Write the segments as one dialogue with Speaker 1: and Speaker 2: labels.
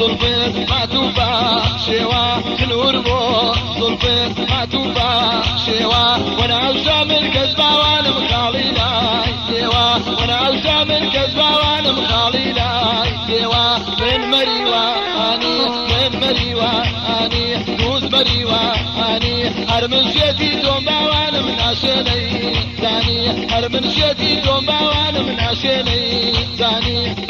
Speaker 1: زلفت ما توفى شوا تنور بو زلفت ما توفى شوا وانا عوشة من كذبة وانا مخالينا سوا وانا عوشة من كذبة وانا مخالينا سوا من مريوة اني من مريوة اني دوز مريوة اني هرمن شيتي دوما وانا من عشاني زاني هرمن شيتي دوما وانا من عشاني زاني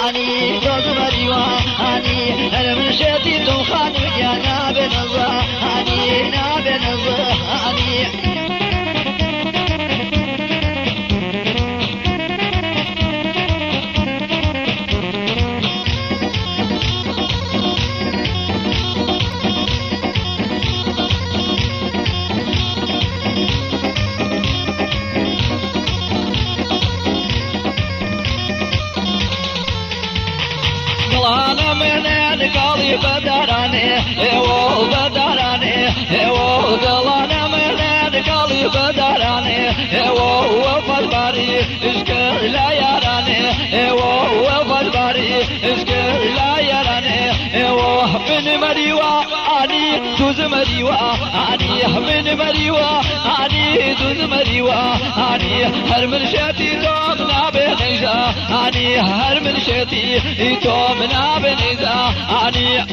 Speaker 2: أني توز مريوا أني أنا من شتي تخان يا ناب نزا أني ناب نزا أني
Speaker 1: أنا من القلب بدراني هو بدراني هو دلانا من القلب بدراني هو فالباري اسكر لا يراني هو فالباري اسكر لا يراني هو من مريوا اني دوز مريوا اني من مريوا اني دوز مريوا اني هر من شتي دومنا بنيزا اني هر من شتي تومنا بنيزا اني